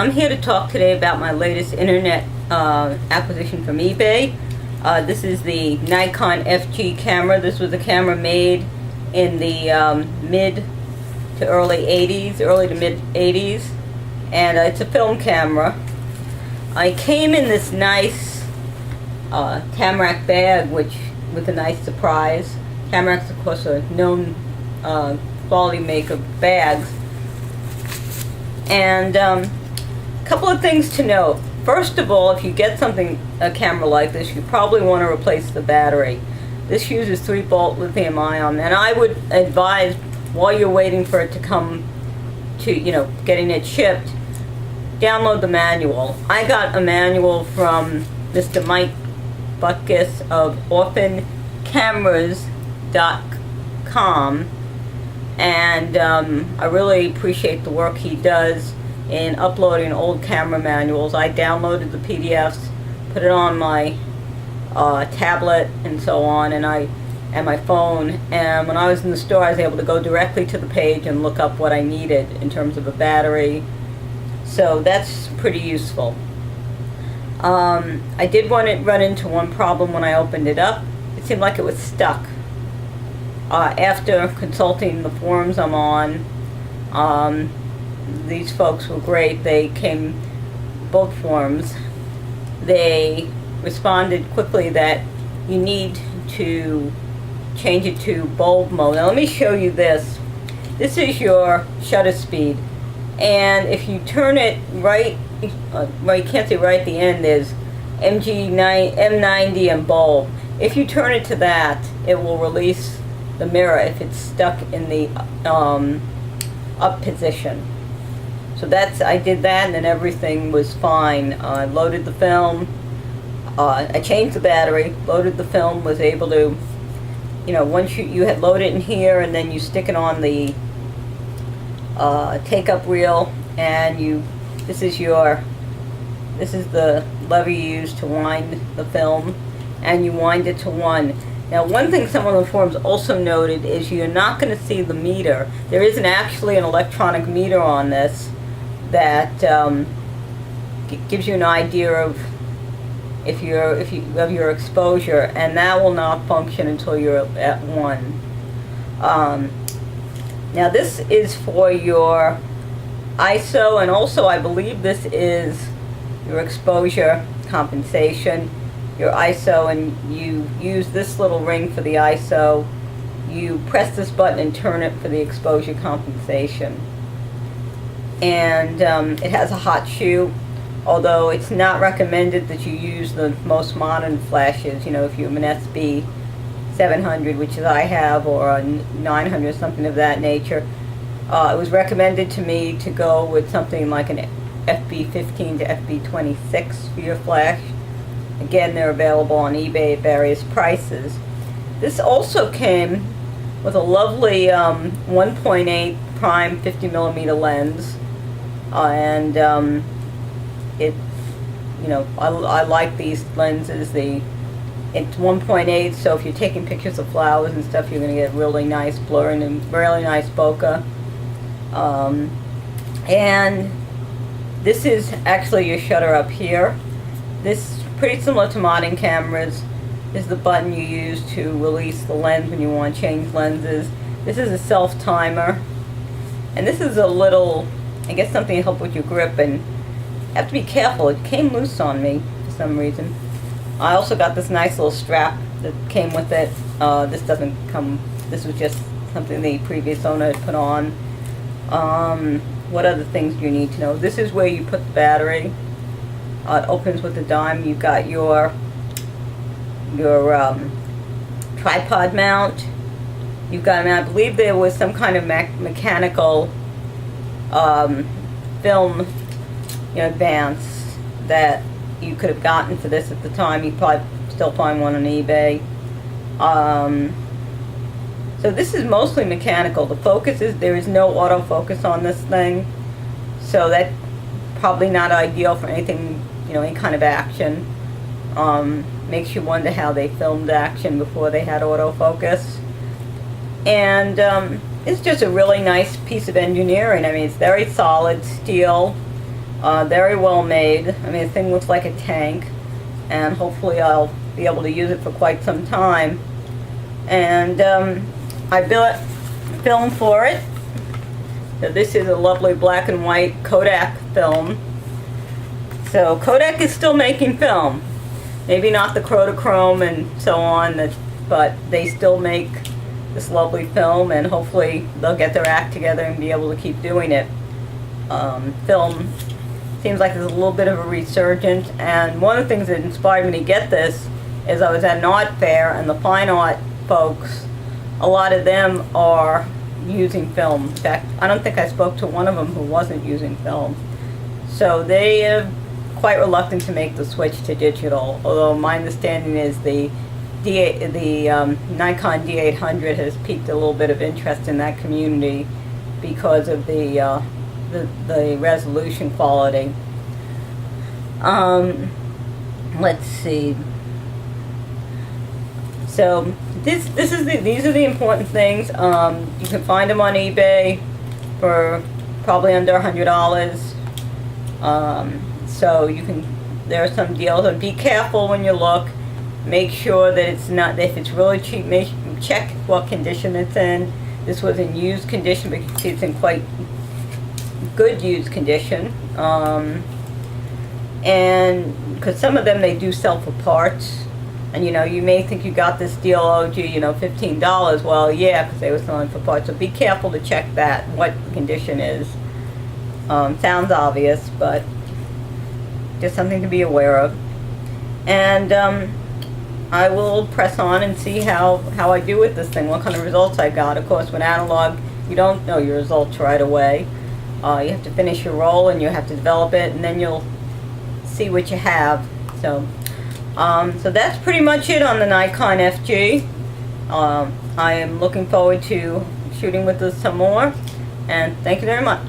I'm here to talk today about my latest internet acquisition from eBay. This is the Nikon FG camera. This was a camera made in the mid to early 80s, early to mid 80s, and it's a film camera. I came in this nice Tamarack bag, which was a nice surprise. Tamarack's, of course, a known quality maker of bags. And a couple of things to note. First of all, if you get a camera like this, you probably want to replace the battery. This uses 3-volt lithium ion, and I would advise, while you're waiting for it to come to, getting it shipped, download the manual. I got a manual from Mr. Mike Butkus of ophancameras.com, and I really appreciate the work he does in uploading old camera manuals. I downloaded the PDFs, put it on my tablet and so on, and my phone, and when I was in the store I was able to go directly to the page and look up what I needed in terms of a battery, so that's pretty useful. I did run into one problem when I opened it up. It seemed like it was stuck. After consulting the forums I'm on, these folks were great. They came, both forums, they responded quickly that you need to change it to bulb mode. Now let me show you this. This is your shutter speed, and if you turn it right, well, you can't see right at the end, there's M90 and bulb. If you turn it to that, it will release the mirror if it's stuck in the up position. So I did that, and then everything was fine. I loaded the film, I changed the battery, loaded the film, was able to, once you had loaded it in here, and then you stick it on the take-up reel, and this is the lever you use to wind the film, and you wind it to 1. Now, one thing some of the forums also noted is you're not going to see the meter. There isn't actually an electronic meter on this that gives you an idea of your exposure, and that will not function until you're at 1. Now, this is for your ISO, and also I believe this is your exposure compensation. Your ISO, and you use this little ring for the ISO. You press this button and turn it for the exposure compensation. And it has a hot shoe, although it's not recommended that you use the most modern flashes. If you have an SB 700, which is I have, or a 900, something of that nature. It was recommended to me to go with something like an FB 15 to FB 26 for your flash. Again, they're available on eBay at various prices. This also came with a lovely 1.8 prime 50mm lens, and I like these lenses. It's 1.8, so if you're taking pictures of flowers and stuff, you're going to get really nice blur and really nice bokeh. And this is actually your shutter up here. This, pretty similar to modern cameras, is the button you use to release the lens when you want to change lenses. This is a self-timer, and this is a little, I guess, something to help with your grip, and you have to be careful. It came loose on me for some reason. I also got this nice little strap that came with it. This doesn't come, this was just something the previous owner had put on. What other things do you need to know? This is where you put the battery. It opens with a dime. You've got your tripod mount. You've got, I believe there was some kind of mechanical film, advance that you could have gotten for this at the time. You probably still find one on eBay. So this is mostly mechanical. The focus there is no autofocus on this thing, so that's probably not ideal for anything, any kind of action. Makes you wonder how they filmed action before they had autofocus. And it's just a really nice piece of engineering. I mean, it's very solid steel. Very well made. I mean, the thing looks like a tank, and hopefully I'll be able to use it for quite some time. And I built film for it. So this is a lovely black and white Kodak film. So Kodak is still making film. Maybe not the Kodachrome and so on, but they still make this lovely film, and hopefully they'll get their act together and be able to keep doing it. Film seems like there's a little bit of a resurgence, and one of the things that inspired me to get this is I was at an art fair, and the fine art folks, a lot of them are using film. In fact, I don't think I spoke to one of them who wasn't using film. So they are quite reluctant to make the switch to digital, although my understanding is the Nikon D800 has piqued a little bit of interest in that community because of the resolution quality. Let's see. So these are the important things. You can find them on eBay for probably under $100. So there are some deals, and be careful when you look. Make sure that it's not, if it's really cheap, check what condition it's in. This was in used condition, but you can see it's in quite good used condition. And because some of them they do sell for parts, and you may think you got this deal, oh gee, $15. Well, yeah, because they were selling for parts. So be careful to check that, what the condition is. Sounds obvious, but just something to be aware of. And I will press on and see how I do with this thing, what kind of results I got. Of course, with analog, you don't know your results right away. You have to finish your roll, and you have to develop it, and then you'll see what you have. So that's pretty much it on the Nikon FG. I am looking forward to shooting with this some more, and thank you very much.